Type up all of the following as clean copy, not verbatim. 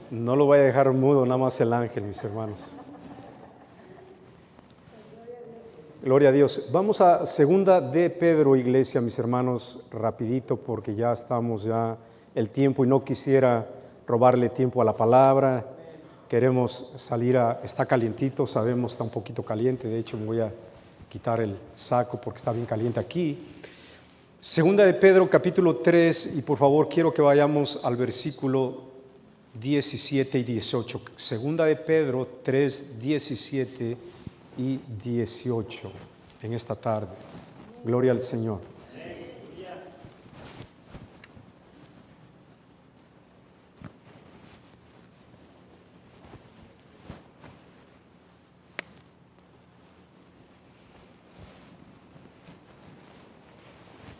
No lo voy a dejar mudo, nada más el ángel, mis hermanos. Gloria a Dios. Vamos a segunda de Pedro, iglesia, mis hermanos, rapidito, porque ya estamos el tiempo y no quisiera robarle tiempo a la palabra. Queremos salir está calientito, sabemos, está un poquito caliente. De hecho, me voy a quitar el saco porque está bien caliente aquí. Segunda de Pedro, capítulo 3, y por favor quiero que vayamos al versículo 17 y 18. Segunda de Pedro 3, 17 y 18 en esta tarde. Gloria al Señor.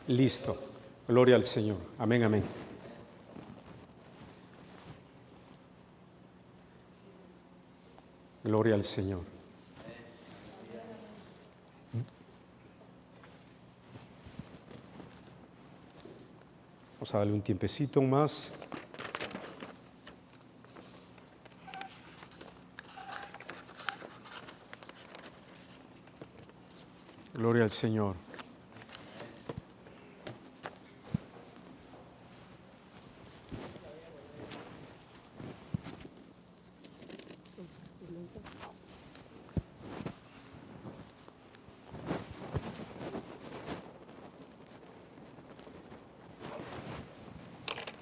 Listo. Gloria al Señor. Amén, amén. Gloria al Señor. Vamos a darle un tiempecito más. Gloria al Señor.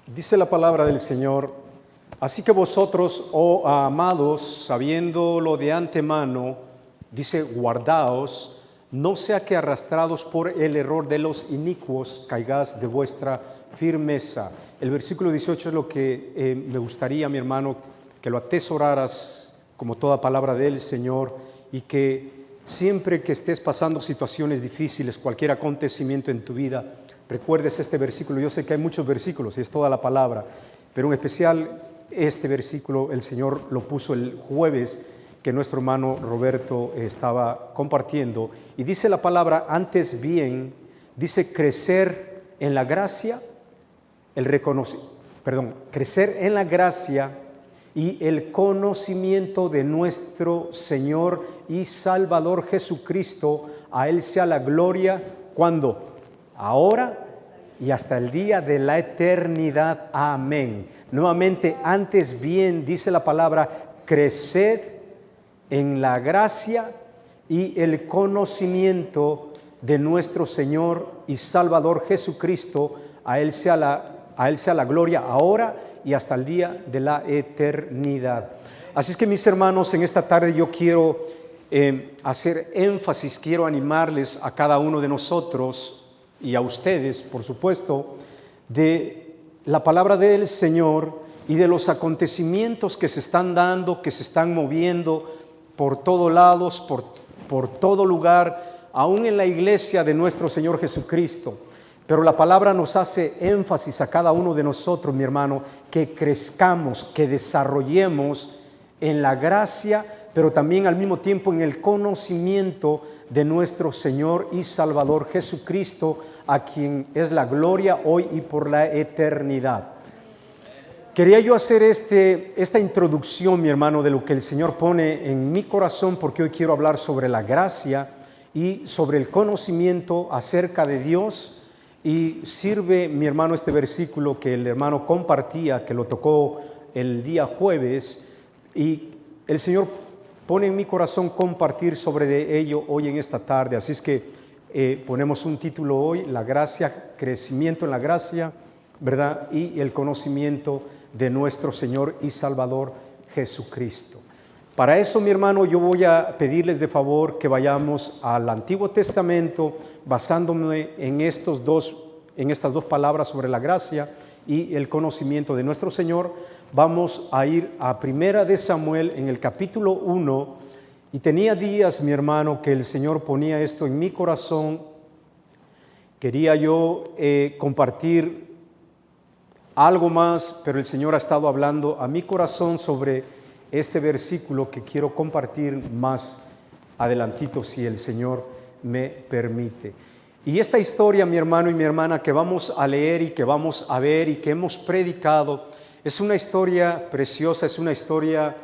Dice la palabra del Señor: así que vosotros, oh amados, sabiéndolo de antemano, dice, guardaos, no sea que arrastrados por el error de los inicuos caigáis de vuestra firmeza. El versículo 18 es lo que me gustaría, mi hermano, que lo atesoraras como toda palabra del Señor, y que siempre que estés pasando situaciones difíciles, cualquier acontecimiento en tu vida, recuerdes este versículo. Yo sé que hay muchos versículos y es toda la palabra, pero en especial este versículo el Señor lo puso el jueves que nuestro hermano Roberto estaba compartiendo, y dice la palabra: antes bien, dice, crecer en la gracia, crecer en la gracia y el conocimiento de nuestro Señor y Salvador Jesucristo. A Él sea la gloria, ¿cuándo? Ahora y hasta el día de la eternidad. Amén. Nuevamente, antes bien, dice la palabra, creced en la gracia y el conocimiento de nuestro Señor y Salvador Jesucristo. A Él sea la gloria ahora y hasta el día de la eternidad. Así es que, mis hermanos, en esta tarde yo quiero hacer énfasis, quiero animarles a cada uno de nosotros y a ustedes, por supuesto, de la palabra del Señor y de los acontecimientos que se están dando, que se están moviendo por todos lados, por todo lugar, aún en la iglesia de nuestro Señor Jesucristo. Pero la palabra nos hace énfasis a cada uno de nosotros, mi hermano, que crezcamos, que desarrollemos en la gracia, pero también al mismo tiempo en el conocimiento de nuestro Señor y Salvador Jesucristo, a quien es la gloria hoy y por la eternidad. Quería yo hacer esta introducción, mi hermano, de lo que el Señor pone en mi corazón, porque hoy quiero hablar sobre la gracia y sobre el conocimiento acerca de Dios. Y sirve, mi hermano, este versículo que el hermano compartía, que lo tocó el día jueves, y el Señor pone en mi corazón compartir sobre ello hoy en esta tarde. Así es que ponemos un título hoy: la gracia, crecimiento en la gracia, ¿verdad? Y el conocimiento de nuestro Señor y Salvador Jesucristo. Para eso, mi hermano, yo voy a pedirles de favor que vayamos al Antiguo Testamento, basándome en estas dos palabras sobre la gracia y el conocimiento de nuestro Señor. Vamos a ir a Primera de Samuel en el capítulo 1, y tenía días, mi hermano, que el Señor ponía esto en mi corazón. Quería yo compartir algo más, pero el Señor ha estado hablando a mi corazón sobre este versículo que quiero compartir más adelantito, si el Señor me permite. Y esta historia, mi hermano y mi hermana, que vamos a leer y que vamos a ver y que hemos predicado Es una historia preciosa, es una historia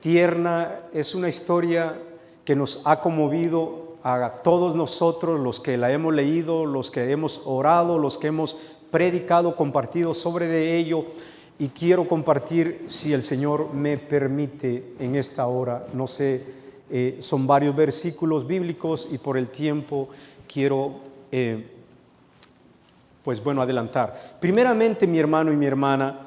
tierna, es una historia que nos ha conmovido a todos nosotros, los que la hemos leído, los que hemos orado, los que hemos predicado, compartido sobre de ello, y quiero compartir, si el Señor me permite, en esta hora. No sé, son varios versículos bíblicos y por el tiempo quiero adelantar. Primeramente, mi hermano y mi hermana,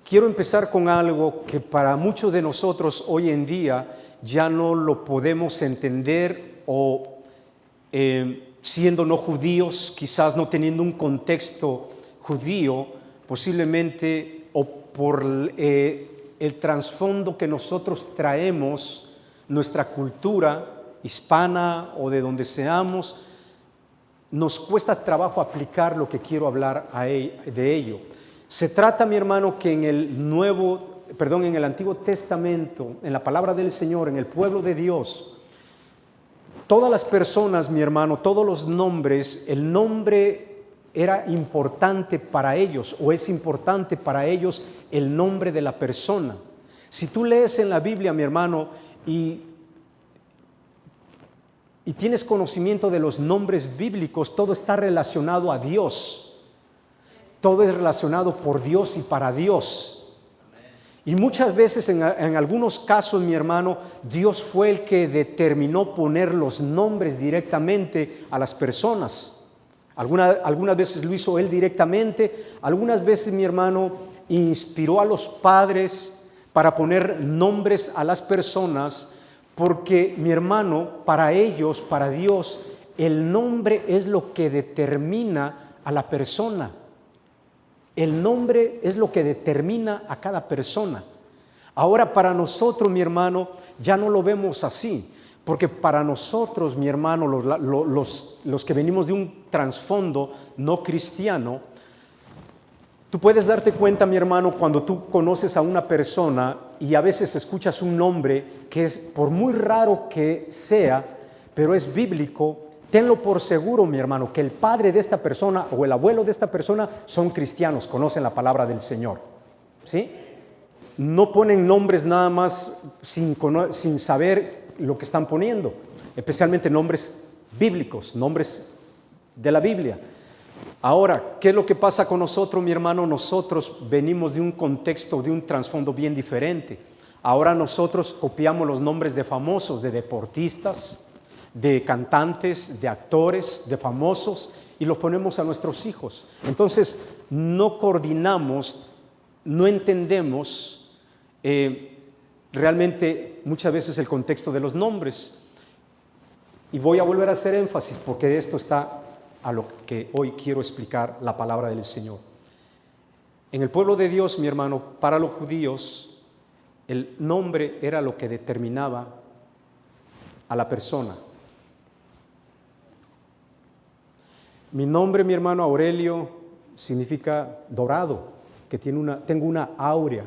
quiero empezar con algo que para muchos de nosotros hoy en día ya no lo podemos entender, o siendo no judíos, quizás no teniendo un contexto judío, posiblemente, o por el trasfondo que nosotros traemos, nuestra cultura hispana o de donde seamos, nos cuesta trabajo aplicar lo que quiero hablar de ello. Se trata, mi hermano, que en el Antiguo Testamento, en la palabra del Señor, en el pueblo de Dios, todas las personas, mi hermano, todos los nombres, el nombre era importante para ellos, o es importante para ellos el nombre de la persona. Si tú lees en la Biblia, mi hermano, y tienes conocimiento de los nombres bíblicos, todo está relacionado a Dios. Todo es relacionado por Dios y para Dios. Y muchas veces, en algunos casos, mi hermano, Dios fue el que determinó poner los nombres directamente a las personas. Algunas veces lo hizo Él directamente, algunas veces, mi hermano, inspiró a los padres para poner nombres a las personas, porque, mi hermano, para ellos, para Dios, el nombre es lo que determina a la persona. El nombre es lo que determina a cada persona. Ahora, para nosotros, mi hermano, ya no lo vemos así, porque para nosotros, mi hermano, los que venimos de un trasfondo no cristiano, tú puedes darte cuenta, mi hermano, cuando tú conoces a una persona y a veces escuchas un nombre que es, por muy raro que sea, pero es bíblico, tenlo por seguro, mi hermano, que el padre de esta persona o el abuelo de esta persona son cristianos, conocen la palabra del Señor. ¿Sí? No ponen nombres nada más sin saber lo que están poniendo, especialmente nombres bíblicos, nombres de la Biblia. Ahora, ¿qué es lo que pasa con nosotros, mi hermano? Nosotros venimos de un contexto, de un trasfondo bien diferente. Ahora nosotros copiamos los nombres de famosos, de deportistas, de cantantes, de actores, de famosos, y los ponemos a nuestros hijos. Entonces, no coordinamos, no entendemos realmente muchas veces el contexto de los nombres. Y voy a volver a hacer énfasis, porque de esto está a lo que hoy quiero explicar la palabra del Señor. En el pueblo de Dios, mi hermano, para los judíos, el nombre era lo que determinaba a la persona. Mi nombre, mi hermano Aurelio, significa dorado, que tengo una áurea,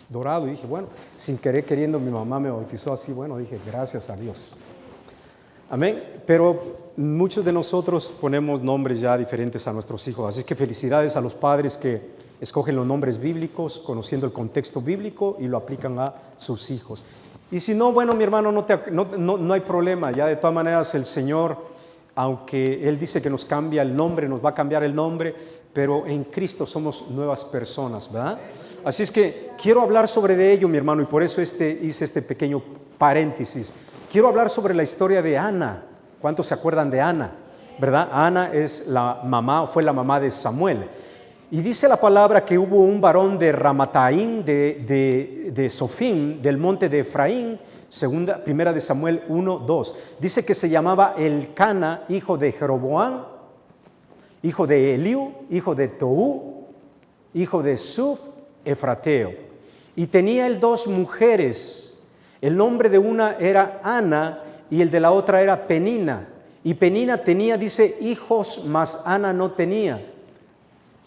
dorado. Y dije, bueno, sin querer queriendo, mi mamá me bautizó así. Bueno, dije, gracias a Dios. Amén. Pero muchos de nosotros ponemos nombres ya diferentes a nuestros hijos. Así que felicidades a los padres que escogen los nombres bíblicos, conociendo el contexto bíblico, y lo aplican a sus hijos. Y si no, bueno, mi hermano, no hay problema. Ya de todas maneras el Señor, aunque Él dice que nos cambia el nombre, nos va a cambiar el nombre, pero en Cristo somos nuevas personas, ¿verdad? Así es que quiero hablar sobre de ello, mi hermano, y por eso hice este pequeño paréntesis. Quiero hablar sobre la historia de Ana. ¿Cuántos se acuerdan de Ana? ¿Verdad? Ana es fue la mamá de Samuel. Y dice la palabra que hubo un varón de Ramataim, de Sofim, del monte de Efraín, primera de Samuel 1:2. Dice que se llamaba Elcana, hijo de Jeroboam, hijo de Eliú, hijo de Toú, hijo de Suf, efrateo. Y tenía él 2 mujeres. El nombre de una era Ana y el de la otra era Penina. Y Penina tenía, dice, hijos, mas Ana no tenía.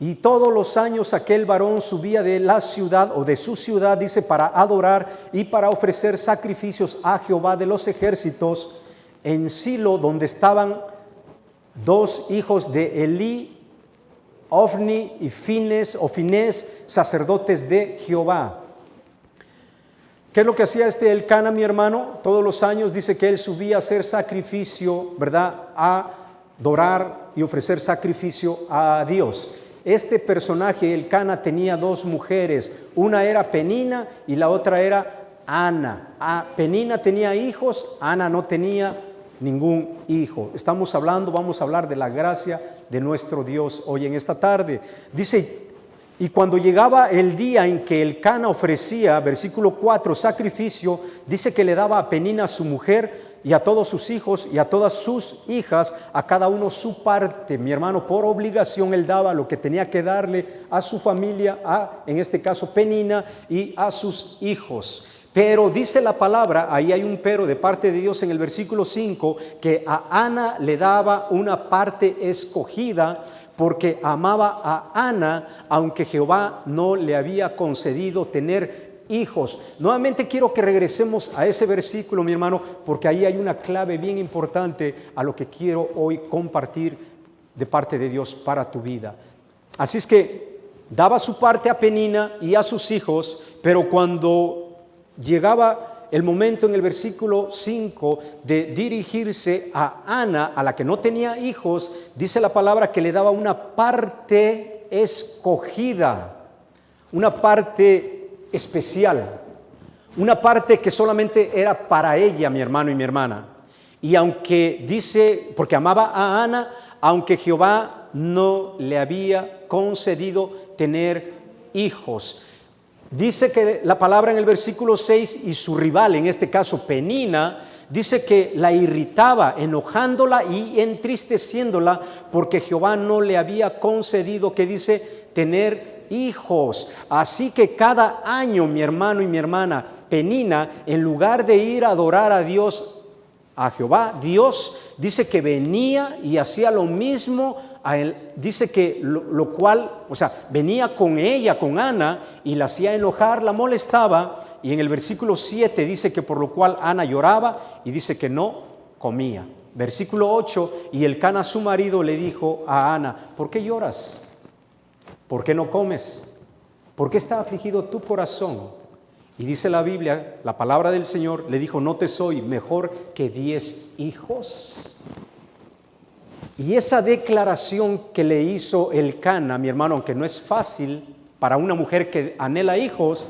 Y todos los años aquel varón subía de la ciudad o de su ciudad, dice, para adorar y para ofrecer sacrificios a Jehová de los ejércitos en Silo, donde estaban 2 hijos de Elí, Ofni y Finés, sacerdotes de Jehová. ¿Qué es lo que hacía este Elcana, mi hermano? Todos los años dice que él subía a hacer sacrificio, ¿verdad? A adorar y ofrecer sacrificio a Dios. Este personaje, Elcana, tenía dos mujeres. Una era Penina y la otra era Ana. Penina tenía hijos, Ana no tenía ningún hijo. Vamos a hablar de la gracia de nuestro Dios hoy en esta tarde. Dice, y cuando llegaba el día en que Elcana ofrecía, versículo 4, sacrificio, dice que le daba a Penina su mujer y a todos sus hijos y a todas sus hijas, a cada uno su parte. Mi hermano, por obligación él daba lo que tenía que darle a su familia, en este caso Penina, y a sus hijos. Pero dice la palabra, ahí hay un pero de parte de Dios en el versículo 5, que a Ana le daba una parte escogida porque amaba a Ana, aunque Jehová no le había concedido tener hijos. Nuevamente quiero que regresemos a ese versículo, mi hermano, porque ahí hay una clave bien importante a lo que quiero hoy compartir de parte de Dios para tu vida. Así es que daba su parte a Penina y a sus hijos, pero cuando llegaba el momento en el versículo 5 de dirigirse a Ana, a la que no tenía hijos, dice la palabra que le daba una parte escogida, una parte especial, una parte que solamente era para ella, mi hermano y mi hermana. Y aunque dice, porque amaba a Ana, aunque Jehová no le había concedido tener hijos. Dice que la palabra en el versículo 6, y su rival, en este caso Penina, dice que la irritaba, enojándola y entristeciéndola, porque Jehová no le había concedido, que dice, tener hijos. Así que cada año, mi hermano y mi hermana, Penina, en lugar de ir a adorar a Dios, a Jehová, Dios, dice que venía y hacía lo mismo a él. Dice que lo cual, venía con ella, con Ana, y la hacía enojar, la molestaba, y en el versículo 7 dice que por lo cual Ana lloraba y dice que no comía. Versículo 8, y Elcana su marido le dijo a Ana, ¿por qué lloras? ¿Por qué no comes? ¿Por qué está afligido tu corazón? Y dice la Biblia, la palabra del Señor, le dijo, ¿no te soy mejor que 10 hijos? Y esa declaración que le hizo Elcana, mi hermano, aunque no es fácil para una mujer que anhela hijos,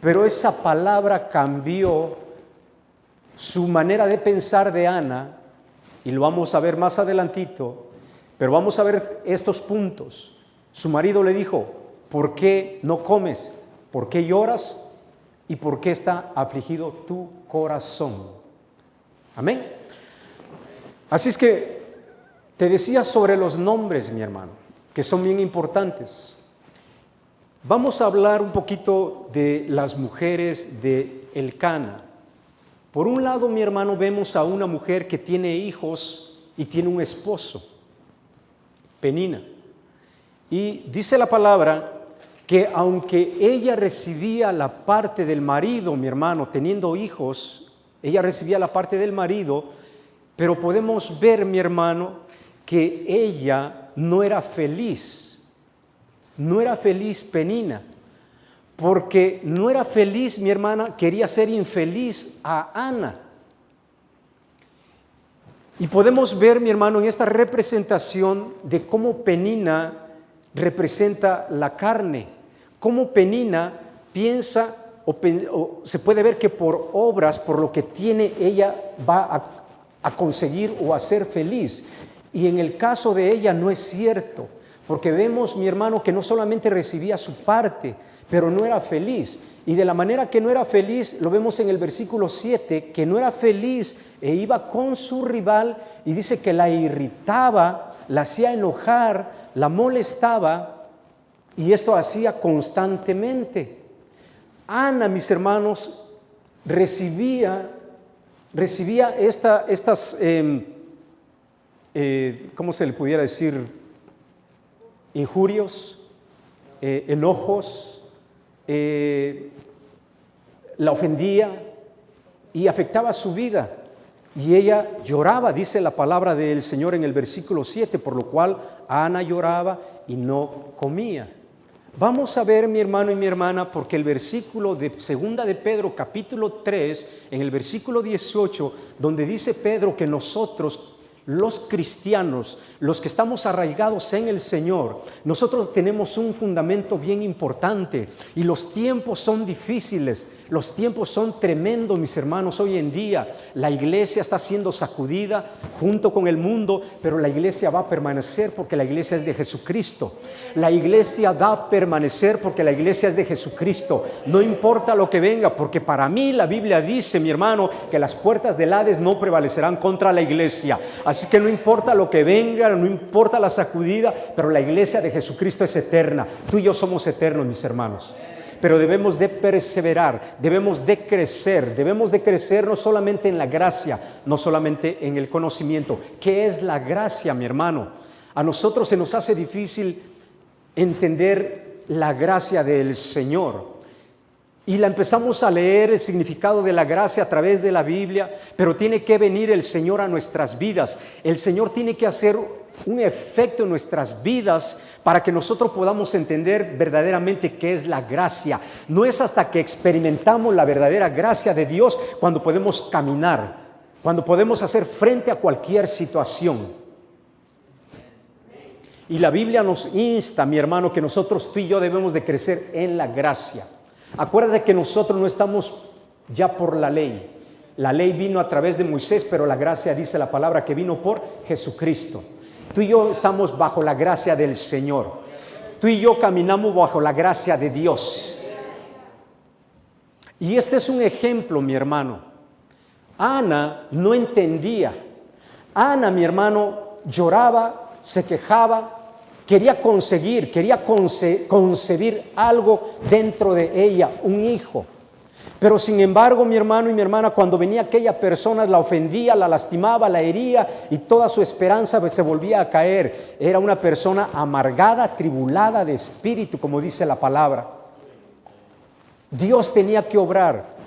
pero esa palabra cambió su manera de pensar de Ana, y lo vamos a ver más adelantito, pero vamos a ver estos puntos. Su marido le dijo, ¿por qué no comes? ¿Por qué lloras? ¿Y por qué está afligido tu corazón? Amén. Así es que te decía sobre los nombres, mi hermano, que son bien importantes. Vamos a hablar un poquito de las mujeres de Elcana. Por un lado, mi hermano, vemos a una mujer que tiene hijos y tiene un esposo, Penina. Y dice la palabra que aunque ella recibía la parte del marido, mi hermano, teniendo hijos, ella recibía la parte del marido, pero podemos ver, mi hermano, que ella no era feliz Penina, porque no era feliz, mi hermana, quería ser infeliz a Ana. Y podemos ver, mi hermano, en esta representación de cómo Penina representa la carne, cómo Penina piensa o se puede ver que por obras, por lo que tiene, ella va a conseguir o a ser feliz. Y en el caso de ella no es cierto, porque vemos, mi hermano, que no solamente recibía su parte, pero no era feliz. Y de la manera que no era feliz, lo vemos en el versículo 7, que no era feliz e iba con su rival y dice que la irritaba, la hacía enojar, la molestaba, y esto hacía constantemente. Ana, mis hermanos, recibía estas ¿cómo se le pudiera decir? Injurios, enojos, la ofendía y afectaba su vida. Y ella lloraba, dice la palabra del Señor en el versículo 7, por lo cual Ana lloraba y no comía. Vamos a ver, mi hermano y mi hermana, porque el versículo de segunda de Pedro, capítulo 3, en el versículo 18, donde dice Pedro que nosotros, los cristianos, los que estamos arraigados en el Señor, nosotros tenemos un fundamento bien importante y los tiempos son difíciles, los tiempos son tremendos, mis hermanos. Hoy en día la iglesia está siendo sacudida junto con el mundo, pero la iglesia va a permanecer porque la iglesia es de Jesucristo. La iglesia va a permanecer porque la iglesia es de Jesucristo. No importa lo que venga, porque para mí la Biblia dice, mi hermano, que las puertas del Hades no prevalecerán contra la iglesia. Así que no importa lo que venga, no importa la sacudida, pero la iglesia de Jesucristo es eterna. Tú y yo somos eternos, mis hermanos. Pero debemos de perseverar, debemos de crecer no solamente en la gracia, no solamente en el conocimiento. ¿Qué es la gracia, mi hermano? A nosotros se nos hace difícil entender la gracia del Señor. Y la empezamos a leer el significado de la gracia a través de la Biblia, pero tiene que venir el Señor a nuestras vidas. El Señor tiene que hacer un efecto en nuestras vidas para que nosotros podamos entender verdaderamente qué es la gracia. No es hasta que experimentamos la verdadera gracia de Dios cuando podemos caminar, cuando podemos hacer frente a cualquier situación. Y la Biblia nos insta, mi hermano, que nosotros, tú y yo, debemos de crecer en la gracia. Acuérdate que nosotros no estamos ya por la ley. La ley vino a través de Moisés, pero la gracia, dice la palabra, que vino por Jesucristo. Tú y yo estamos bajo la gracia del Señor. Tú y yo caminamos bajo la gracia de Dios. Y este es un ejemplo, mi hermano. Ana no entendía. Ana, mi hermano, lloraba, se quejaba, quería concebir algo dentro de ella, un hijo. Pero sin embargo, mi hermano y mi hermana, cuando venía aquella persona, la ofendía, la lastimaba, la hería y toda su esperanza se volvía a caer. Era una persona amargada, atribulada de espíritu, como dice la palabra. Dios tenía que obrar.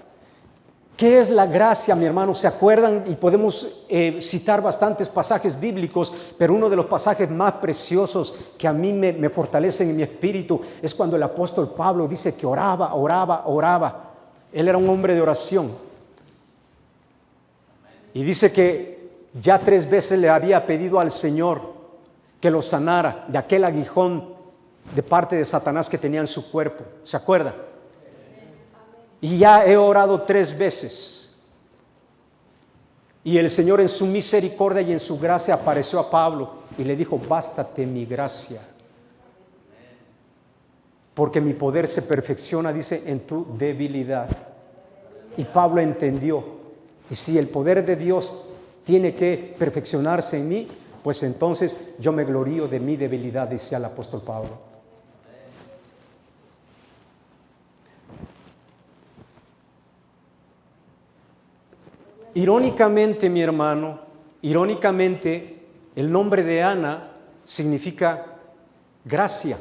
¿Qué es la gracia, mi hermano? ¿Se acuerdan? Y podemos citar bastantes pasajes bíblicos, pero uno de los pasajes más preciosos que a mí me fortalecen en mi espíritu es cuando el apóstol Pablo dice que oraba. Él era un hombre de oración. Y dice que ya 3 veces le había pedido al Señor que lo sanara de aquel aguijón de parte de Satanás que tenía en su cuerpo. ¿Se acuerda? Y ya he orado 3 veces. Y el Señor en su misericordia y en su gracia apareció a Pablo y le dijo: bástate mi gracia, porque mi poder se perfecciona, dice, en tu debilidad. Y Pablo entendió, y si el poder de Dios tiene que perfeccionarse en mí, pues entonces yo me glorío de mi debilidad, decía el apóstol Pablo. Irónicamente, mi hermano, el nombre de Ana significa gracia,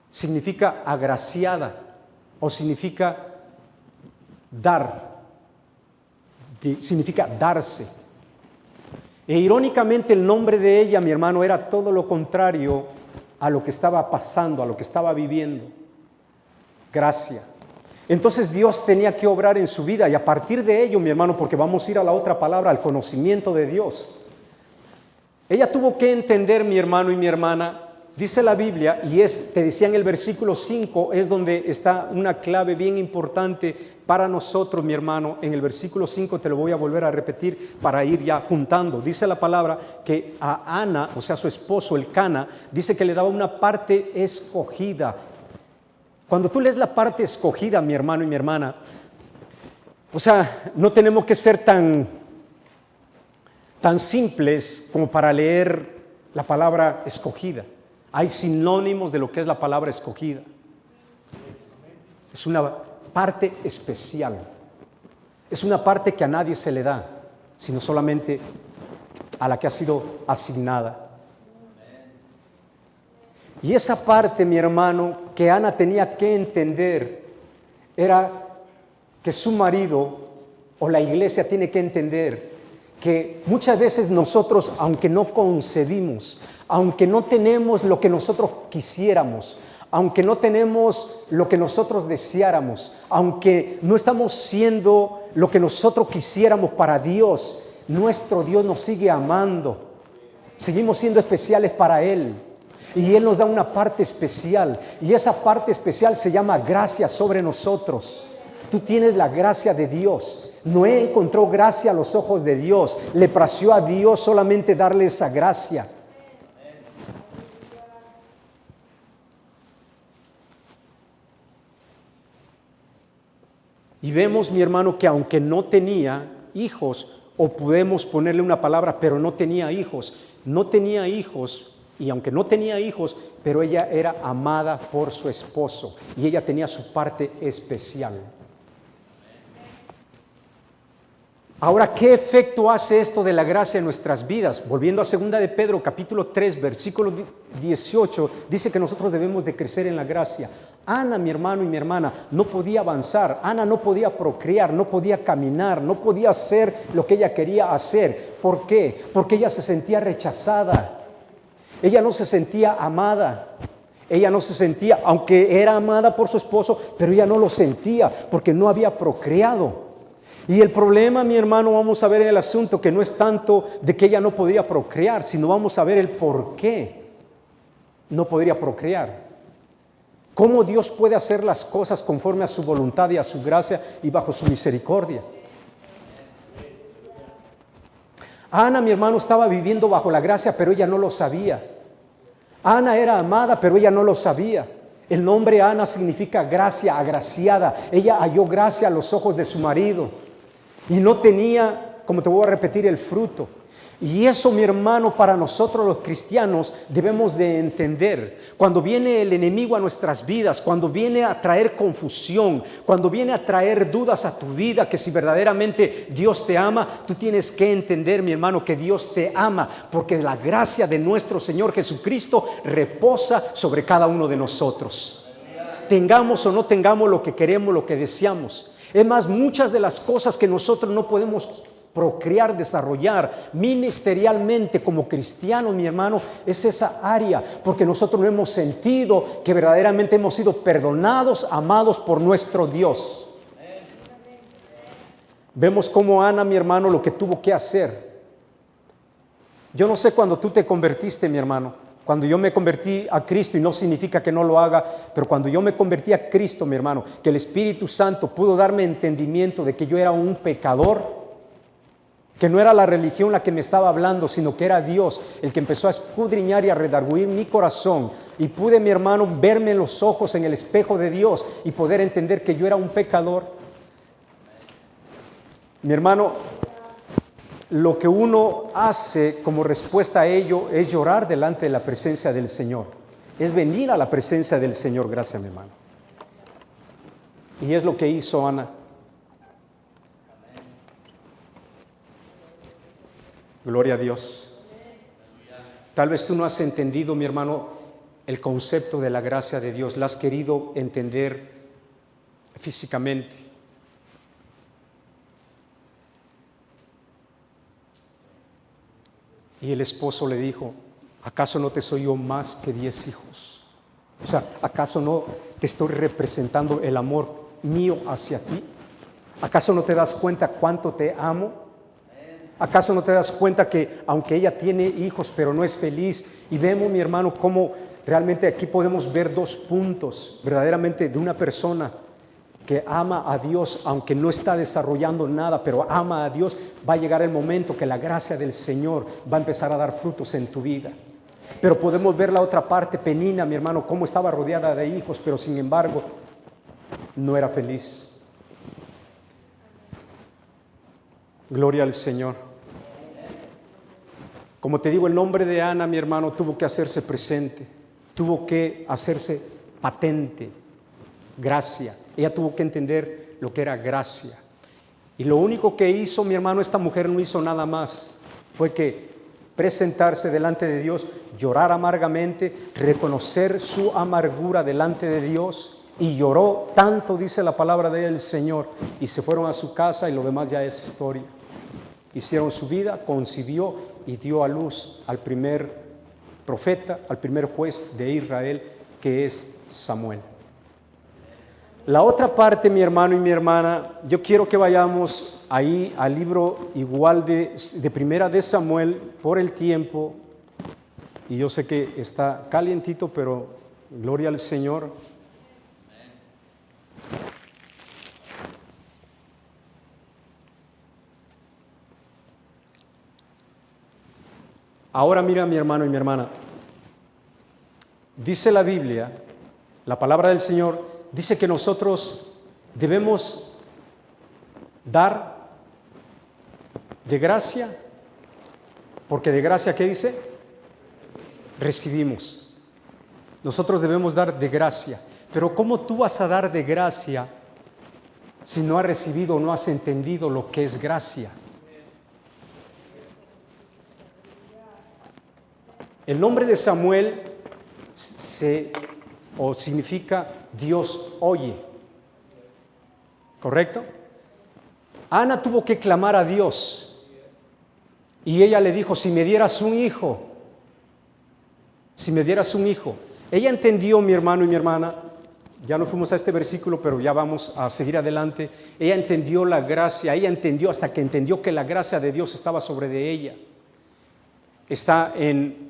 significa agraciada o significa dar, significa darse. E irónicamente el nombre de ella, mi hermano, era todo lo contrario a lo que estaba pasando, a lo que estaba viviendo. Gracia. Entonces Dios tenía que obrar en su vida, y a partir de ello, mi hermano, porque vamos a ir a la otra palabra, al conocimiento de Dios. Ella tuvo que entender, mi hermano y mi hermana, dice la Biblia, y te decía en el versículo 5, es donde está una clave bien importante para nosotros, mi hermano. En el versículo 5 te lo voy a volver a repetir para ir ya juntando. Dice la palabra que a Ana, o sea, su esposo, el Cana, dice que le daba una parte escogida. Cuando tú lees la parte escogida, mi hermano y mi hermana, o sea, no tenemos que ser tan simples como para leer la palabra escogida. Hay sinónimos de lo que es la palabra escogida. Es una parte especial. Es una parte que a nadie se le da, sino solamente a la que ha sido asignada. Y esa parte, mi hermano, que Ana tenía que entender, era que su marido, o la iglesia tiene que entender, que muchas veces nosotros, aunque no concedimos, aunque no tenemos lo que nosotros quisiéramos, aunque no tenemos lo que nosotros deseáramos, aunque no estamos siendo lo que nosotros quisiéramos para Dios, nuestro Dios nos sigue amando. Seguimos siendo especiales para Él. Y Él nos da una parte especial. Y esa parte especial se llama gracia sobre nosotros. Tú tienes la gracia de Dios. Noé encontró gracia a los ojos de Dios. Le plació a Dios solamente darle esa gracia. Y vemos, mi hermano, que aunque no tenía hijos, o podemos ponerle una palabra, pero no tenía hijos, y aunque no tenía hijos, pero ella era amada por su esposo, y ella tenía su parte especial. Ahora, ¿qué efecto hace esto de la gracia en nuestras vidas? Volviendo a 2 de Pedro, capítulo 3, versículo 18, dice que nosotros debemos de crecer en la gracia. Ana, mi hermano y mi hermana, no podía avanzar. Ana no podía procrear, no podía caminar, no podía hacer lo que ella quería hacer. ¿Por qué? Porque ella se sentía rechazada. Ella no se sentía amada. Ella no se sentía, aunque era amada por su esposo, pero ella no lo sentía porque no había procreado. Y el problema, mi hermano, vamos a ver en el asunto que no es tanto de que ella no podía procrear, sino vamos a ver el por qué no podría procrear. Cómo Dios puede hacer las cosas conforme a su voluntad y a su gracia y bajo su misericordia. Ana, mi hermano, estaba viviendo bajo la gracia, pero ella no lo sabía. Ana era amada, pero ella no lo sabía. El nombre Ana significa gracia, agraciada. Ella halló gracia a los ojos de su marido. Y no tenía, como te voy a repetir, el fruto. Y eso, mi hermano, para nosotros los cristianos debemos de entender. Cuando viene el enemigo a nuestras vidas, cuando viene a traer confusión, cuando viene a traer dudas a tu vida, que si verdaderamente Dios te ama, tú tienes que entender, mi hermano, que Dios te ama, porque la gracia de nuestro Señor Jesucristo reposa sobre cada uno de nosotros. Tengamos o no tengamos lo que queremos, lo que deseamos. Es más, muchas de las cosas que nosotros no podemos procrear, desarrollar ministerialmente como cristianos, mi hermano, es esa área, porque nosotros no hemos sentido que verdaderamente hemos sido perdonados, amados por nuestro Dios. Vemos cómo Ana, mi hermano, lo que tuvo que hacer. Yo no sé cuando tú te convertiste, mi hermano. Cuando yo me convertí a Cristo, y no significa que no lo haga, pero cuando yo me convertí a Cristo, mi hermano, que el Espíritu Santo pudo darme entendimiento de que yo era un pecador, que no era la religión la que me estaba hablando, sino que era Dios el que empezó a escudriñar y a redarguir mi corazón. Y pude, mi hermano, verme en los ojos en el espejo de Dios y poder entender que yo era un pecador. Mi hermano, lo que uno hace como respuesta a ello es llorar delante de la presencia del Señor. Es venir a la presencia del Señor, gracias, mi hermano. Y es lo que hizo Ana. Gloria a Dios. Tal vez tú no has entendido, mi hermano, el concepto de la gracia de Dios. La has querido entender físicamente. Y el esposo le dijo, ¿acaso no te soy yo más que 10 hijos? O sea, ¿acaso no te estoy representando el amor mío hacia ti? ¿Acaso no te das cuenta cuánto te amo? ¿Acaso no te das cuenta que aunque ella tiene hijos pero no es feliz? Y vemos, mi hermano, cómo realmente aquí podemos ver dos puntos verdaderamente de una persona que ama a Dios, aunque no está desarrollando nada, pero ama a Dios. Va a llegar el momento que la gracia del Señor va a empezar a dar frutos en tu vida. Pero podemos ver la otra parte, Penina, mi hermano, cómo estaba rodeada de hijos, pero sin embargo no era feliz. Gloria al Señor. Como te digo, el nombre de Ana, mi hermano, tuvo que hacerse presente, tuvo que hacerse patente. Gracia. Ella tuvo que entender lo que era gracia. Y lo único que hizo, mi hermano, esta mujer no hizo nada más. Fue que presentarse delante de Dios, llorar amargamente, reconocer su amargura delante de Dios. Y lloró tanto, dice la palabra del Señor. Y se fueron a su casa y lo demás ya es historia. hicieron su vida, concibió y dio a luz al primer profeta, al primer juez de Israel, que es Samuel. La otra parte, mi hermano y mi hermana, yo quiero que vayamos ahí al libro igual de Primera de Samuel por el tiempo, y yo sé que está calientito, pero gloria al Señor. Ahora mira, mi hermano y mi hermana, dice la Biblia, la palabra del Señor, dice que nosotros debemos dar de gracia, porque de gracia, ¿qué dice? Recibimos. Nosotros debemos dar de gracia. Pero ¿cómo tú vas a dar de gracia si no has recibido o no has entendido lo que es gracia? El nombre de Samuel significa Dios oye. ¿Correcto? Ana tuvo que clamar a Dios y ella le dijo, si me dieras un hijo, si me dieras un hijo. Ella entendió, mi hermano y mi hermana, ya no fuimos a este versículo, pero ya vamos a seguir adelante. Ella entendió la gracia, ella entendió hasta que entendió que la gracia de Dios estaba sobre de ella. Está en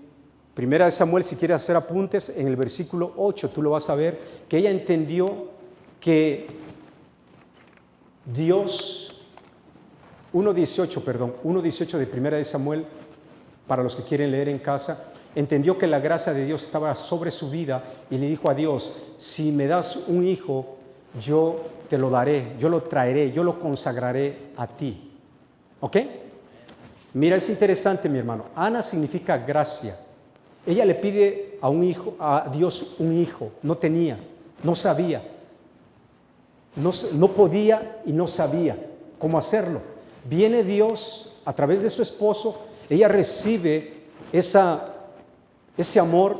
Primera de Samuel, si quieres hacer apuntes, en el versículo 8, tú lo vas a ver, que ella entendió que Dios, 1.18 de Primera de Samuel, para los que quieren leer en casa, entendió que la gracia de Dios estaba sobre su vida y le dijo a Dios, si me das un hijo, yo te lo daré, yo lo traeré, yo lo consagraré a ti. ¿Ok? Mira, es interesante, mi hermano. Ana significa gracia. Ella le pide a Dios un hijo, no tenía, no sabía, no podía y no sabía cómo hacerlo. Viene Dios a través de su esposo, ella recibe ese amor,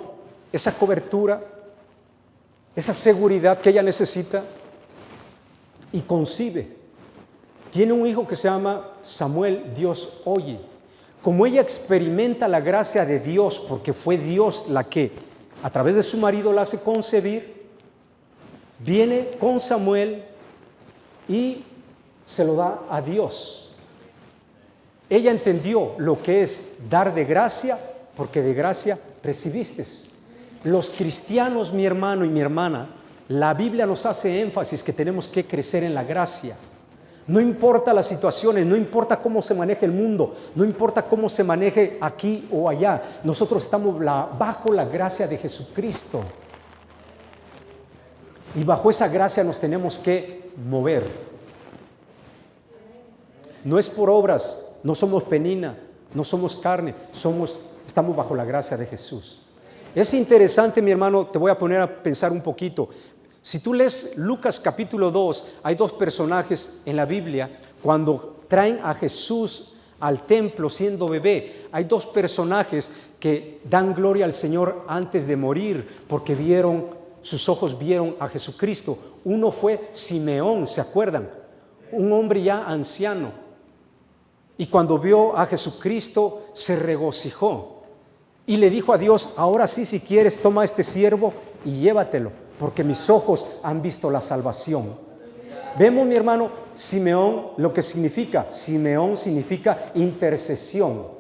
esa cobertura, esa seguridad que ella necesita y concibe. Tiene un hijo que se llama Samuel, Dios oye. Como ella experimenta la gracia de Dios, porque fue Dios la que a través de su marido la hace concebir, viene con Samuel y se lo da a Dios. Ella entendió lo que es dar de gracia, porque de gracia recibiste. Los cristianos, mi hermano y mi hermana, la Biblia nos hace énfasis que tenemos que crecer en la gracia. No importa las situaciones, no importa cómo se maneje el mundo, no importa cómo se maneje aquí o allá, nosotros estamos bajo la gracia de Jesucristo. Y bajo esa gracia nos tenemos que mover. No es por obras, no somos penina, no somos carne, estamos bajo la gracia de Jesús. Es interesante, mi hermano, te voy a poner a pensar un poquito. Si tú lees Lucas capítulo 2, hay dos personajes en la Biblia, cuando traen a Jesús al templo siendo bebé, hay dos personajes que dan gloria al Señor antes de morir, porque sus ojos vieron a Jesucristo. Uno fue Simeón, ¿se acuerdan? Un hombre ya anciano. Y cuando vio a Jesucristo, se regocijó. Y le dijo a Dios, ahora sí, si quieres, toma este siervo y llévatelo, porque mis ojos han visto la salvación. Vemos, mi hermano, Simeón, lo que significa. Simeón significa intercesión.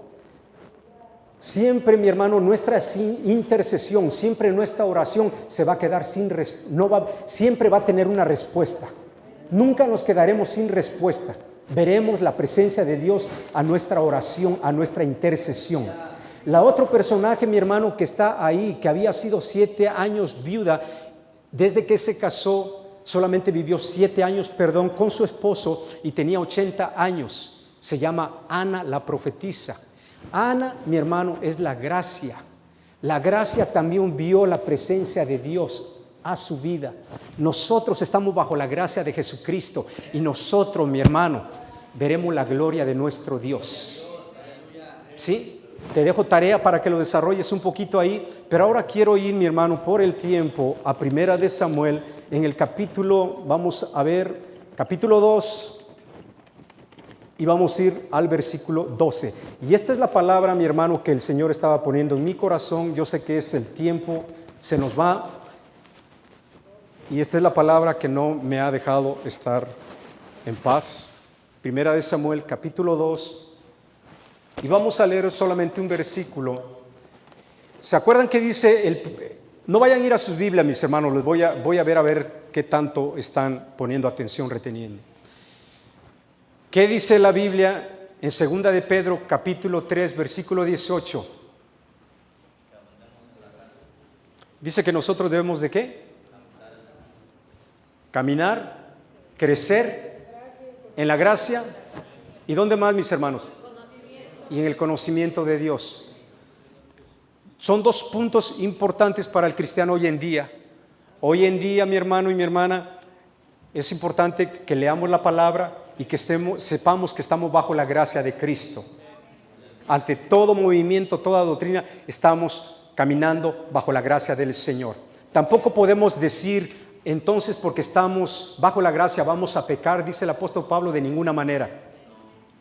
Siempre, mi hermano, nuestra intercesión, siempre nuestra oración se va a quedar siempre va a tener una respuesta. Nunca nos quedaremos sin respuesta. Veremos la presencia de Dios a nuestra oración, a nuestra intercesión. La otro personaje, mi hermano, que está ahí, que había sido 7 años viuda, desde que se casó, solamente vivió 7 años, con su esposo y tenía 80 años. Se llama Ana la profetisa. Ana, mi hermano, es la gracia. La gracia también vio la presencia de Dios a su vida. Nosotros estamos bajo la gracia de Jesucristo y nosotros, mi hermano, veremos la gloria de nuestro Dios. ¿Sí? Te dejo tarea para que lo desarrolles un poquito ahí, pero ahora quiero ir, mi hermano, por el tiempo a Primera de Samuel, en el capítulo, vamos a ver, capítulo 2. Y vamos a ir al versículo 12. Y esta es la palabra, mi hermano, que el Señor estaba poniendo en mi corazón. Yo sé que es el tiempo, se nos va. Y esta es la palabra que no me ha dejado estar en paz. Primera de Samuel, capítulo 2. Y vamos a leer solamente un versículo. ¿Se acuerdan que dice? No vayan a ir a sus Biblias, mis hermanos. Les voy a ver qué tanto están poniendo atención, reteniendo. ¿Qué dice la Biblia en 2 de Pedro, capítulo 3, versículo 18? Dice que nosotros debemos ¿de qué? Caminar, crecer en la gracia. ¿Y dónde más, mis hermanos? Y en el conocimiento de Dios. Son dos puntos importantes para el cristiano hoy en día. Hoy en día, mi hermano y mi hermana, es importante que leamos la palabra y que sepamos que estamos bajo la gracia de Cristo. Ante todo movimiento, toda doctrina, estamos caminando bajo la gracia del Señor. Tampoco podemos decir, entonces, porque estamos bajo la gracia, vamos a pecar, dice el apóstol Pablo, de ninguna manera.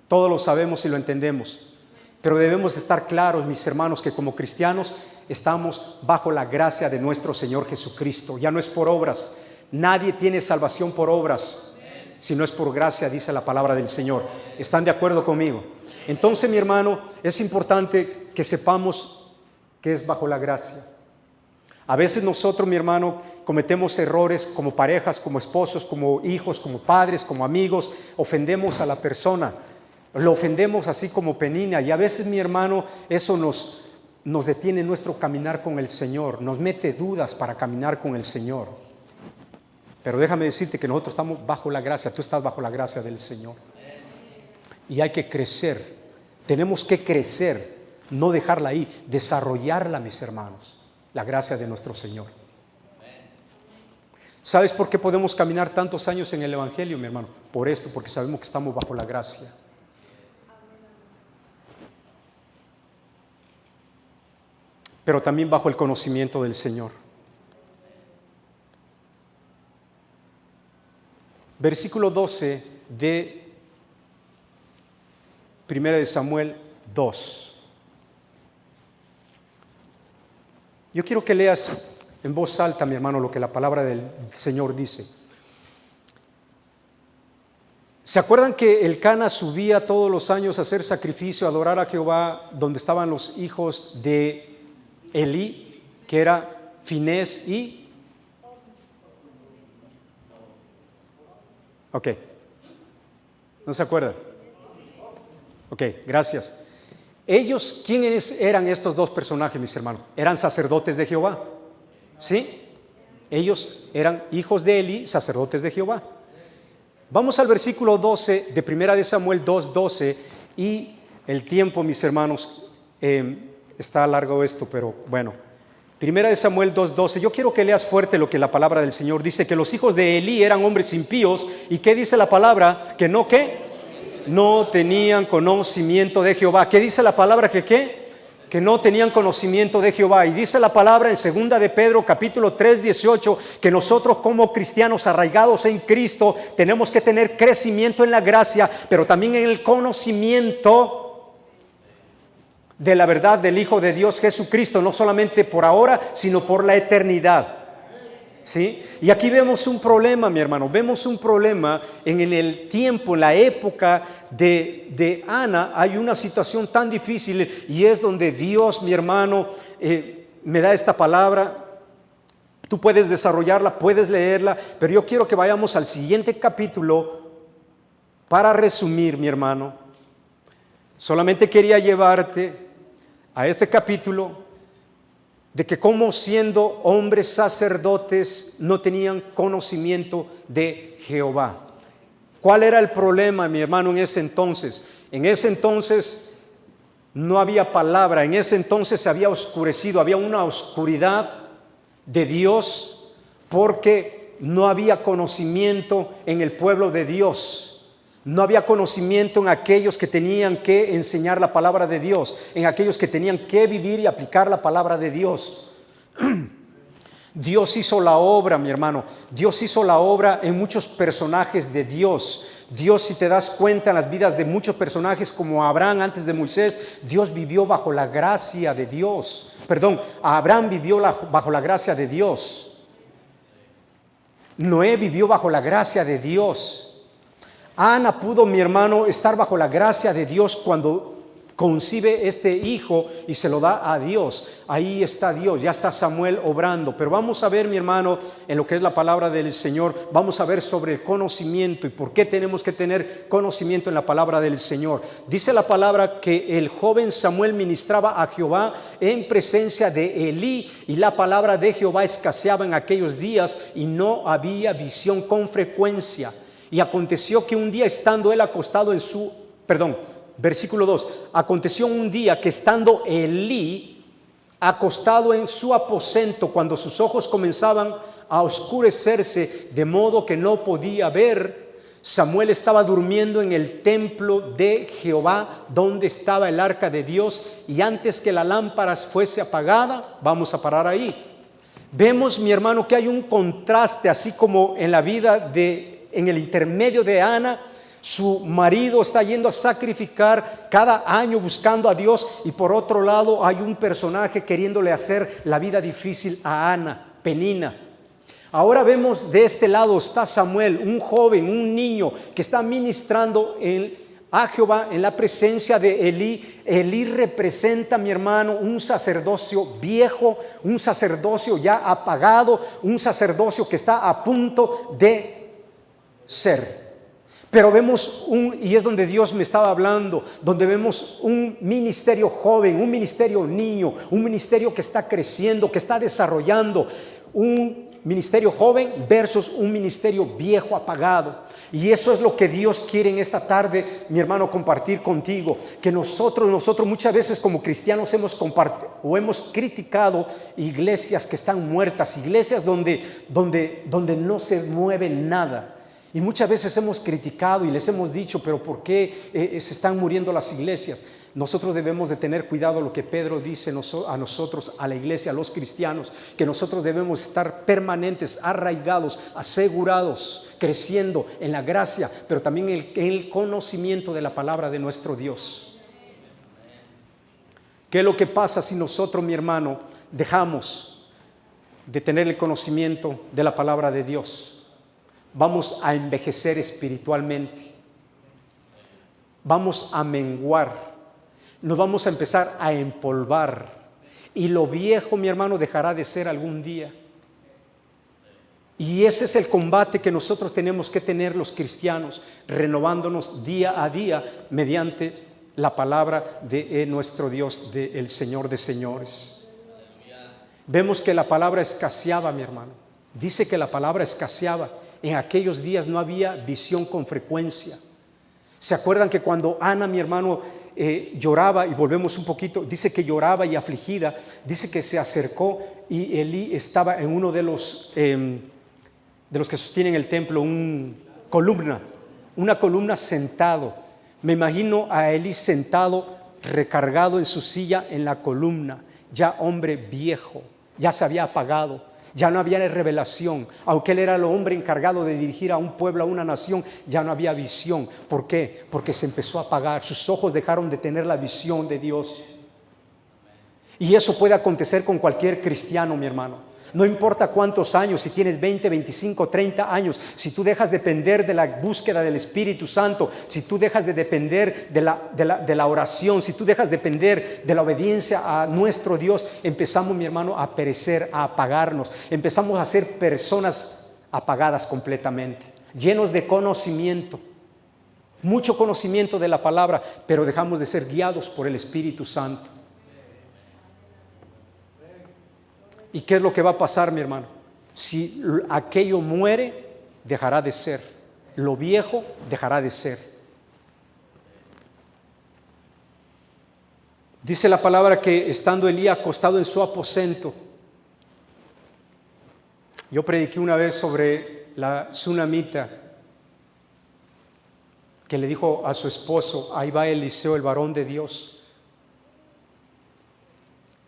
Todos lo sabemos y lo entendemos. Pero debemos estar claros, mis hermanos, que como cristianos estamos bajo la gracia de nuestro Señor Jesucristo. Ya no es por obras. Nadie tiene salvación por obras, si no es por gracia, dice la palabra del Señor. ¿Están de acuerdo conmigo? Entonces, mi hermano, es importante que sepamos que es bajo la gracia. A veces nosotros, mi hermano, cometemos errores como parejas, como esposos, como hijos, como padres, como amigos. Ofendemos a la persona. Lo ofendemos así como Penina. Y a veces, mi hermano, eso nos detiene nuestro caminar con el Señor. Nos mete dudas para caminar con el Señor. Pero déjame decirte que nosotros estamos bajo la gracia, tú estás bajo la gracia del Señor. Y hay que crecer, tenemos que crecer, no dejarla ahí, desarrollarla, mis hermanos, la gracia de nuestro Señor. ¿Sabes por qué podemos caminar tantos años en el Evangelio, mi hermano? Por esto, porque sabemos que estamos bajo la gracia. Pero también bajo el conocimiento del Señor. Versículo 12 de 1 de Samuel 2. Yo quiero que leas en voz alta, mi hermano, lo que la palabra del Señor dice. ¿Se acuerdan que Elcana subía todos los años a hacer sacrificio, a adorar a Jehová, donde estaban los hijos de Elí, que era Finés y... Ok, ¿no se acuerdan? Ok, gracias. Ellos, ¿quiénes eran estos dos personajes, mis hermanos? Eran sacerdotes de Jehová, ¿sí? Ellos eran hijos de Eli, sacerdotes de Jehová. Vamos al versículo 12 de 1 de Samuel 2:12 y el tiempo, mis hermanos, está largo esto, pero bueno. 1 de Samuel 2:12, yo quiero que leas fuerte lo que la palabra del Señor dice, que los hijos de Elí eran hombres impíos, y ¿qué dice la palabra? Que no, ¿qué? No tenían conocimiento de Jehová. ¿Qué dice la palabra? Que ¿qué? Que no tenían conocimiento de Jehová. Y dice la palabra en 2 de Pedro, capítulo 3:18, que nosotros como cristianos arraigados en Cristo tenemos que tener crecimiento en la gracia, pero también en el conocimiento de la verdad del Hijo de Dios Jesucristo, no solamente por ahora, sino por la eternidad. ¿Sí? Y aquí vemos un problema, mi hermano, vemos un problema en el tiempo, en la época de Ana. Hay una situación tan difícil y es donde Dios, mi hermano, me da esta palabra. Tú puedes desarrollarla, puedes leerla, pero yo quiero que vayamos al siguiente capítulo para resumir, mi hermano. Solamente quería llevarte a este capítulo de que como siendo hombres sacerdotes no tenían conocimiento de Jehová. ¿Cuál era el problema, mi hermano, en ese entonces? En ese entonces no había palabra, en ese entonces se había oscurecido, había una oscuridad de Dios porque no había conocimiento en el pueblo de Dios. No había conocimiento en aquellos que tenían que enseñar la palabra de Dios, en aquellos que tenían que vivir y aplicar la palabra de Dios. Dios hizo la obra, mi hermano. Dios hizo la obra en muchos personajes de Dios. Dios, si te das cuenta en las vidas de muchos personajes como Abraham antes de Moisés, Dios vivió bajo la gracia de Dios. Perdón, Abraham vivió bajo la gracia de Dios. Noé vivió bajo la gracia de Dios. Ana pudo, mi hermano, estar bajo la gracia de Dios cuando concibe este hijo y se lo da a Dios. Ahí está Dios, ya está Samuel obrando. Pero vamos a ver, mi hermano, en lo que es la palabra del Señor, vamos a ver sobre el conocimiento y por qué tenemos que tener conocimiento en la palabra del Señor. Dice la palabra que el joven Samuel ministraba a Jehová en presencia de Elí, y la palabra de Jehová escaseaba en aquellos días y no había visión con frecuencia. Y aconteció que un día, estando él acostado en su, versículo 2, aconteció un día que estando Elí acostado en su aposento, cuando sus ojos comenzaban a oscurecerse de modo que no podía ver, Samuel estaba durmiendo en el templo de Jehová, donde estaba el arca de Dios, y antes que la lámpara fuese apagada, vamos a parar ahí. Vemos, mi hermano, que hay un contraste, así como en la vida en el intermedio de Ana. Su marido está yendo a sacrificar cada año buscando a Dios, y por otro lado hay un personaje queriéndole hacer la vida difícil a Ana, Penina. Ahora vemos de este lado está Samuel, un joven, un niño que está ministrando a Jehová en la presencia de Elí. Elí representa, mi hermano, un sacerdocio viejo, un sacerdocio ya apagado, un sacerdocio que está a punto de ser. Pero vemos y es donde Dios me estaba hablando, donde vemos un ministerio joven, un ministerio niño, un ministerio que está creciendo, que está desarrollando, un ministerio joven versus un ministerio viejo apagado. Y eso es lo que Dios quiere en esta tarde, mi hermano, compartir contigo, que nosotros muchas veces como cristianos hemos compartido o hemos criticado iglesias que están muertas, iglesias donde no se mueve nada. Y muchas veces hemos criticado y les hemos dicho, pero ¿por qué se están muriendo las iglesias? Nosotros debemos de tener cuidado lo que Pedro dice a nosotros, a la iglesia, a los cristianos, que nosotros debemos estar permanentes, arraigados, asegurados, creciendo en la gracia, pero también en el conocimiento de la palabra de nuestro Dios. ¿Qué es lo que pasa si nosotros, mi hermano, dejamos de tener el conocimiento de la palabra de Dios? Vamos a envejecer espiritualmente, vamos a menguar, nos vamos a empezar a empolvar, y lo viejo, mi hermano, dejará de ser algún día. Y ese es el combate que nosotros tenemos que tener los cristianos, renovándonos día a día mediante la palabra de nuestro Dios, del Señor de señores. Vemos que la palabra escaseaba, mi hermano. Dice que la palabra escaseaba. En aquellos días no había visión con frecuencia. ¿Se acuerdan que cuando Ana, mi hermano, lloraba, y volvemos un poquito, dice que lloraba y afligida, dice que se acercó y Elí estaba en uno de los que sostienen el templo, una columna sentado. Me imagino a Elí sentado, recargado en su silla en la columna, ya hombre viejo, ya se había apagado. Ya no había revelación, aunque él era el hombre encargado de dirigir a un pueblo, a una nación, ya no había visión. ¿Por qué? Porque se empezó a apagar, sus ojos dejaron de tener la visión de Dios. Y eso puede acontecer con cualquier cristiano, mi hermano. No importa cuántos años, si tienes 20, 25, 30 años, si tú dejas de depender de la búsqueda del Espíritu Santo, si tú dejas de depender de la oración, si tú dejas de depender de la obediencia a nuestro Dios, empezamos, mi hermano, a perecer, a apagarnos. Empezamos a ser personas apagadas completamente, llenos de conocimiento, mucho conocimiento de la palabra, pero dejamos de ser guiados por el Espíritu Santo. ¿Y qué es lo que va a pasar, mi hermano? Si aquello muere, dejará de ser. Lo viejo dejará de ser. Dice la palabra que estando Elías acostado en su aposento, yo prediqué una vez sobre la tsunamita que le dijo a su esposo: ahí va Eliseo, el varón de Dios,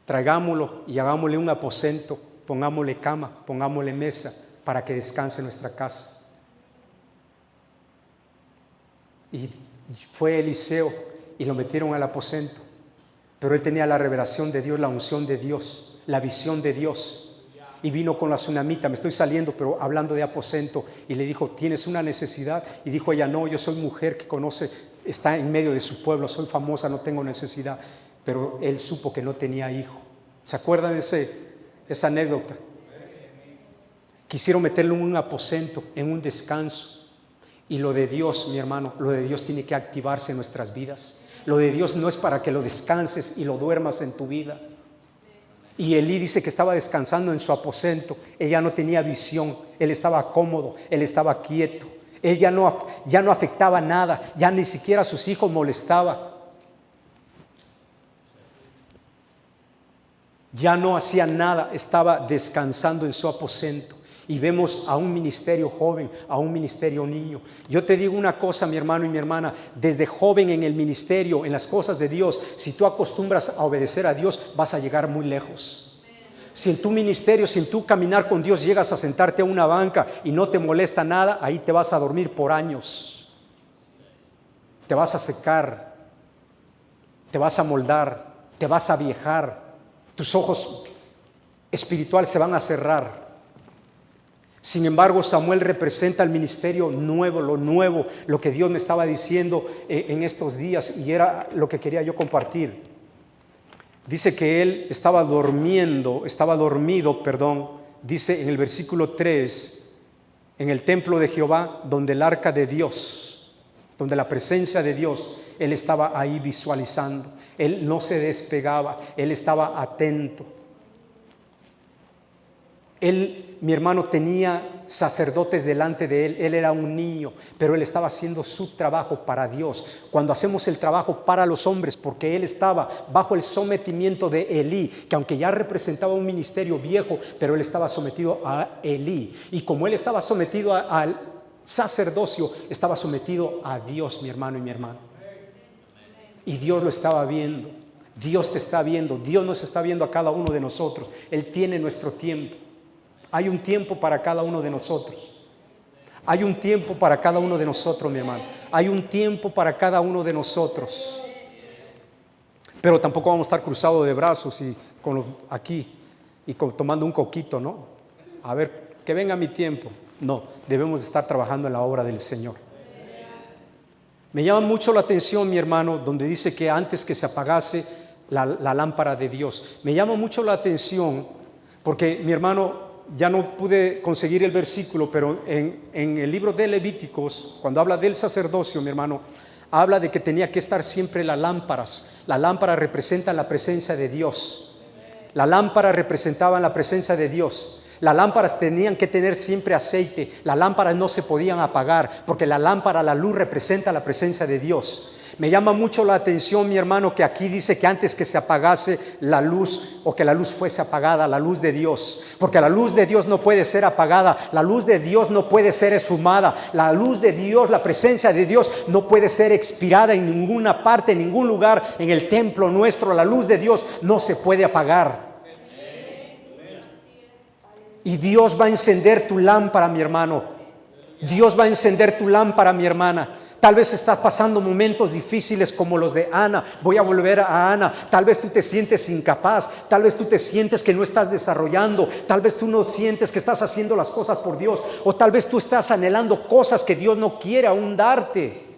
traigámoslo y hagámosle un aposento, pongámosle cama, pongámosle mesa para que descanse en nuestra casa. Y fue Eliseo y lo metieron al aposento, pero él tenía la revelación de Dios, la unción de Dios, la visión de Dios. Y vino con la tsunamita, me estoy saliendo, pero hablando de aposento, y le dijo, ¿tienes una necesidad? Y dijo ella, no, yo soy mujer que conoce, está en medio de su pueblo, soy famosa, no tengo necesidad. Pero él supo que no tenía hijo. ¿Se acuerdan de esa anécdota? Quisieron meterlo en un aposento, en un descanso. Y lo de Dios, mi hermano, lo de Dios tiene que activarse en nuestras vidas. Lo de Dios no es para que lo descanses y lo duermas en tu vida. Y Elí dice que estaba descansando en su aposento. Ella no tenía visión, él estaba cómodo, él estaba quieto. Él ya no afectaba nada, ya ni siquiera a sus hijos molestaba. Ya no hacía nada, estaba descansando en su aposento. Y vemos a un ministerio joven, a un ministerio niño. Yo te digo una cosa, mi hermano y mi hermana, desde joven en el ministerio, en las cosas de Dios, si tú acostumbras a obedecer a Dios, vas a llegar muy lejos. Si en tu ministerio, si en tu caminar con Dios llegas a sentarte a una banca y no te molesta nada, ahí te vas a dormir por años. Te vas a secar, te vas a moldar, te vas a viejar, tus ojos espirituales se van a cerrar. Sin embargo, Samuel representa el ministerio nuevo, lo nuevo, lo que Dios me estaba diciendo en estos días, y era lo que quería yo compartir. Dice que él estaba dormido, dice en el versículo 3, en el templo de Jehová, donde el arca de Dios, donde la presencia de Dios, él estaba ahí visualizando. Él no se despegaba, él estaba atento. Él, mi hermano, tenía sacerdotes delante de él. Él era un niño, pero él estaba haciendo su trabajo para Dios. Cuando hacemos el trabajo para los hombres, porque él estaba bajo el sometimiento de Elí, que aunque ya representaba un ministerio viejo, pero él estaba sometido a Elí. Y como él estaba sometido al sacerdocio, estaba sometido a Dios, mi hermano y mi hermana. Y Dios lo estaba viendo. Dios te está viendo. Dios nos está viendo a cada uno de nosotros. Él tiene nuestro tiempo. Hay un tiempo para cada uno de nosotros. Hay un tiempo para cada uno de nosotros, mi hermano. Hay un tiempo para cada uno de nosotros. Pero tampoco vamos a estar cruzados de brazos y aquí y tomando un coquito, ¿no? A ver, que venga mi tiempo. No, debemos estar trabajando en la obra del Señor. Me llama mucho la atención, mi hermano, donde dice que antes que se apagase la lámpara de Dios. Me llama mucho la atención porque, mi hermano, ya no pude conseguir el versículo, pero en el libro de Levíticos, cuando habla del sacerdocio, mi hermano, habla de que tenía que estar siempre las lámparas. La lámpara representa la presencia de Dios. La lámpara representaba la presencia de Dios. Las lámparas tenían que tener siempre aceite. Las lámparas no se podían apagar, porque la lámpara, la luz, representa la presencia de Dios. Me llama mucho la atención, mi hermano, que aquí dice que antes que se apagase la luz, o que la luz fuese apagada, la luz de Dios, porque la luz de Dios no puede ser apagada, la luz de Dios no puede ser esfumada, la luz de Dios, la presencia de Dios no puede ser expirada en ninguna parte, en ningún lugar, en el templo nuestro. La luz de Dios no se puede apagar. Y Dios va a encender tu lámpara, mi hermano. Dios va a encender tu lámpara, mi hermana. Tal vez estás pasando momentos difíciles como los de Ana. Voy a volver a Ana. Tal vez tú te sientes incapaz. Tal vez tú te sientes que no estás desarrollando. Tal vez tú no sientes que estás haciendo las cosas por Dios. O tal vez tú estás anhelando cosas que Dios no quiere aún darte.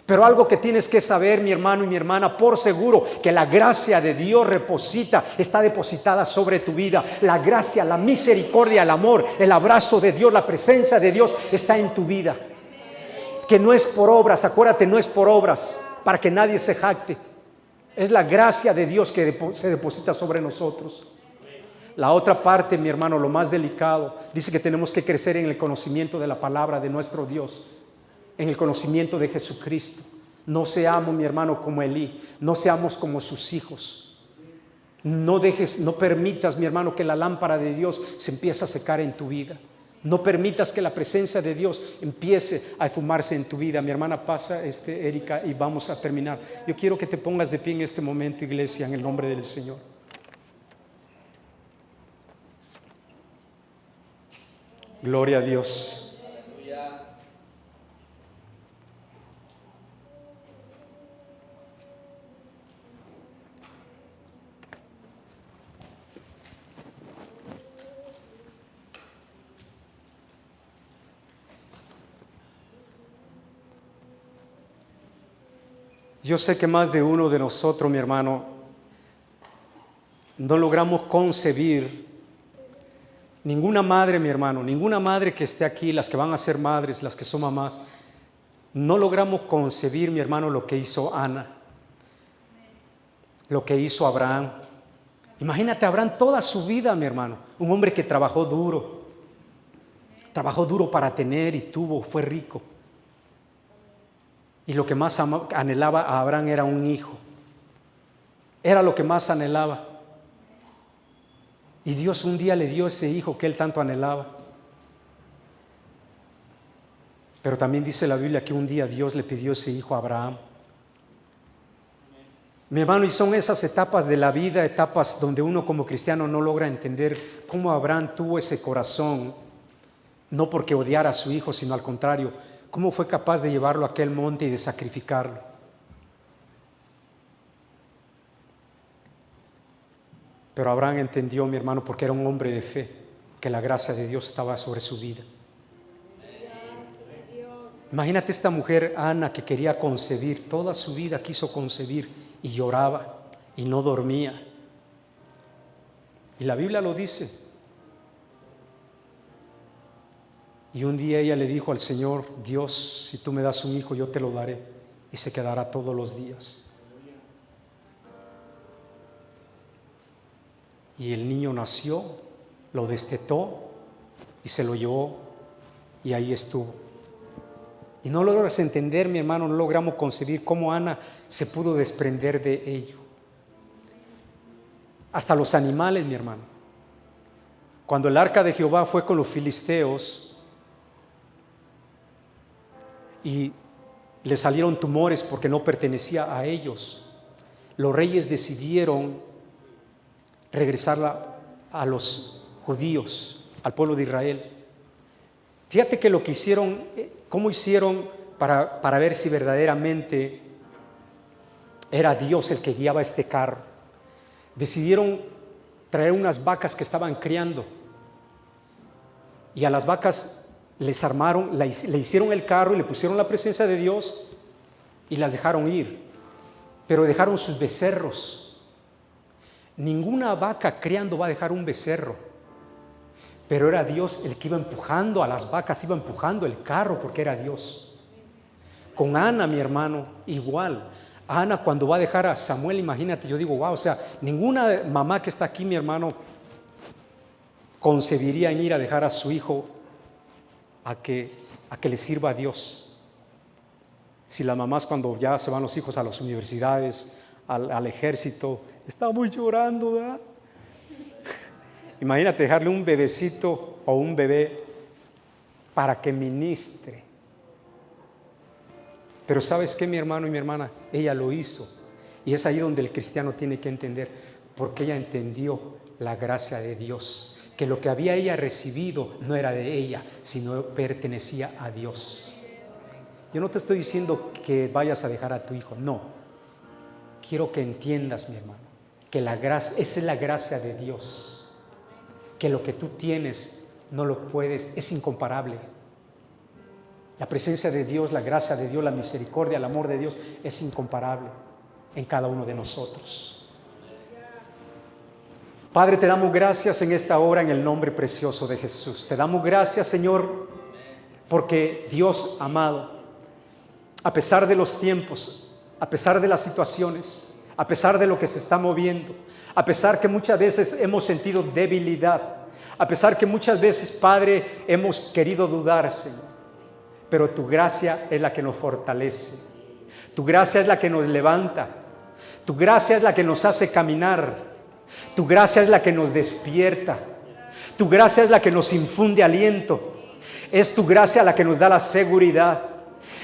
Pero algo que tienes que saber, mi hermano y mi hermana, por seguro, que la gracia de Dios está depositada sobre tu vida. La gracia, la misericordia, el amor, el abrazo de Dios, la presencia de Dios está en tu vida. Que no es por obras, acuérdate, no es por obras, para que nadie se jacte. Es la gracia de Dios que se deposita sobre nosotros. La otra parte, mi hermano, lo más delicado, dice que tenemos que crecer en el conocimiento de la palabra de nuestro Dios, en el conocimiento de Jesucristo. No seamos, mi hermano, como Elí, no seamos como sus hijos. No permitas, mi hermano, que la lámpara de Dios se empiece a secar en tu vida. No permitas que la presencia de Dios empiece a esfumarse en tu vida. Mi hermana pasa, Erika, y vamos a terminar. Yo quiero que te pongas de pie en este momento, iglesia, en el nombre del Señor. Gloria a Dios. Yo sé que más de uno de nosotros, mi hermano, no logramos concebir, ninguna madre, mi hermano, ninguna madre que esté aquí, las que van a ser madres, las que son mamás, no logramos concebir, mi hermano, lo que hizo Ana, lo que hizo Abraham. Imagínate, Abraham toda su vida, mi hermano, un hombre que trabajó duro para tener y tuvo, fue rico. Y lo que más anhelaba a Abraham era un hijo. Era lo que más anhelaba. Y Dios un día le dio ese hijo que él tanto anhelaba. Pero también dice la Biblia que un día Dios le pidió ese hijo a Abraham. Mi hermano, y son esas etapas de la vida, etapas donde uno como cristiano no logra entender cómo Abraham tuvo ese corazón, no porque odiara a su hijo, sino al contrario, cómo fue capaz de llevarlo a aquel monte y de sacrificarlo. Pero Abraham entendió, mi hermano, porque era un hombre de fe, que la gracia de Dios estaba sobre su vida. Imagínate esta mujer, Ana, que quería concebir, toda su vida quiso concebir y lloraba y no dormía. Y la Biblia lo dice. Y un día ella le dijo al Señor: Dios, si tú me das un hijo, yo te lo daré, y se quedará todos los días. Y el niño nació, lo destetó y se lo llevó, y ahí estuvo. Y no logras entender, mi hermano, no logramos concebir cómo Ana se pudo desprender de ello. Hasta los animales, mi hermano. Cuando el arca de Jehová fue con los filisteos y le salieron tumores porque no pertenecía a ellos, los reyes decidieron regresarla a los judíos, al pueblo de Israel. Fíjate que lo que hicieron, cómo hicieron para ver si verdaderamente era Dios el que guiaba este carro. Decidieron traer unas vacas que estaban criando, y a las vacas les armaron, le hicieron el carro y le pusieron la presencia de Dios y las dejaron ir, pero dejaron sus becerros. Ninguna vaca criando va a dejar un becerro, pero era Dios el que iba empujando a las vacas, iba empujando el carro, porque era Dios. Con Ana, mi hermano, igual. Ana, cuando va a dejar a Samuel, imagínate, yo digo, wow, o sea, ninguna mamá que está aquí, mi hermano, concebiría en ir a dejar a su hijo a que le sirva a Dios. Si las mamás, cuando ya se van los hijos a las universidades, al ejército, estamos llorando, ¿verdad? Imagínate dejarle un bebecito o un bebé para que ministre. Pero ¿sabes qué, mi hermano y mi hermana? Ella lo hizo. Y es ahí donde el cristiano tiene que entender, porque ella entendió la gracia de Dios, que lo que había ella recibido no era de ella, sino pertenecía a Dios. Yo no te estoy diciendo que vayas a dejar a tu hijo, no. Quiero que entiendas, mi hermano, que la gracia, esa es la gracia de Dios, que lo que tú tienes no lo puedes, es incomparable. La presencia de Dios, la gracia de Dios, la misericordia, el amor de Dios es incomparable en cada uno de nosotros. Padre, te damos gracias en esta hora en el nombre precioso de Jesús. Te damos gracias, Señor, porque Dios amado, a pesar de los tiempos, a pesar de las situaciones, a pesar de lo que se está moviendo, a pesar que muchas veces hemos sentido debilidad, a pesar que muchas veces, Padre, hemos querido dudar, Señor, pero tu gracia es la que nos fortalece, tu gracia es la que nos levanta, tu gracia es la que nos hace caminar, tu gracia es la que nos despierta, tu gracia es la que nos infunde aliento, es tu gracia la que nos da la seguridad,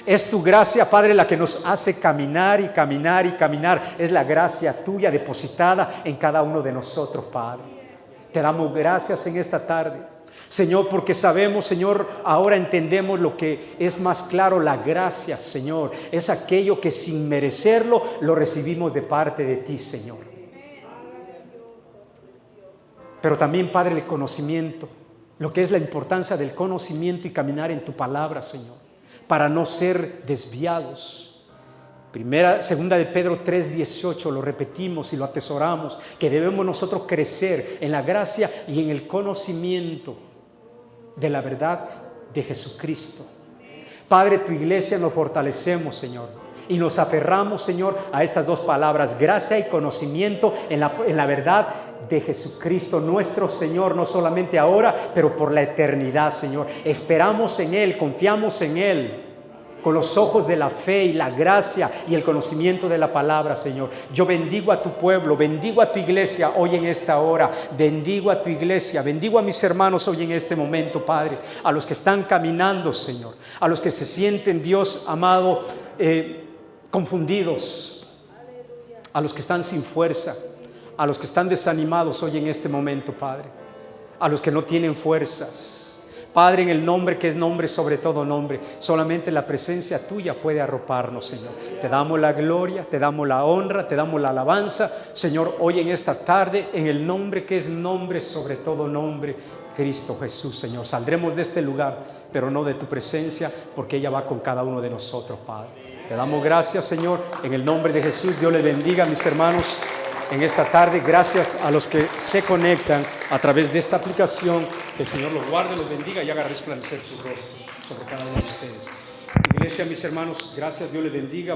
es tu gracia, Padre, la que nos hace caminar y caminar y caminar. Es la gracia tuya depositada en cada uno de nosotros, Padre. Te damos gracias en esta tarde. Señor, porque sabemos, Señor, ahora entendemos lo que es más claro, la gracia, Señor. Es aquello que sin merecerlo lo recibimos de parte de ti, Señor. Pero también, Padre, el conocimiento, lo que es la importancia del conocimiento y caminar en tu palabra, Señor, para no ser desviados. Segunda de Pedro 3:18, lo repetimos y lo atesoramos, que debemos nosotros crecer en la gracia y en el conocimiento de la verdad de Jesucristo. Padre, tu iglesia nos fortalecemos, Señor, y nos aferramos, Señor, a estas dos palabras, gracia y conocimiento en la verdad de Jesucristo, nuestro Señor, no solamente ahora, pero por la eternidad, Señor. Esperamos en Él, confiamos en Él, con los ojos de la fe y la gracia y el conocimiento de la palabra, Señor. Yo bendigo a tu pueblo, bendigo a tu iglesia hoy en esta hora, bendigo a tu iglesia, bendigo a mis hermanos hoy en este momento, Padre, a los que están caminando, Señor, a los que se sienten, Dios amado, confundidos, a los que están sin fuerza, a los que están desanimados hoy en este momento, Padre, a los que no tienen fuerzas. Padre, en el nombre que es nombre sobre todo nombre, solamente la presencia tuya puede arroparnos, Señor. Te damos la gloria, te damos la honra, te damos la alabanza, Señor, hoy en esta tarde, en el nombre que es nombre sobre todo nombre, Cristo Jesús, Señor. Saldremos de este lugar, pero no de tu presencia, porque ella va con cada uno de nosotros, Padre. Te damos gracias, Señor, en el nombre de Jesús. Dios les bendiga, mis hermanos, en esta tarde. Gracias a los que se conectan a través de esta aplicación. Que el Señor los guarde, los bendiga y haga resplandecer su rostro sobre cada uno de ustedes. Iglesia, mis hermanos, gracias, Dios les bendiga.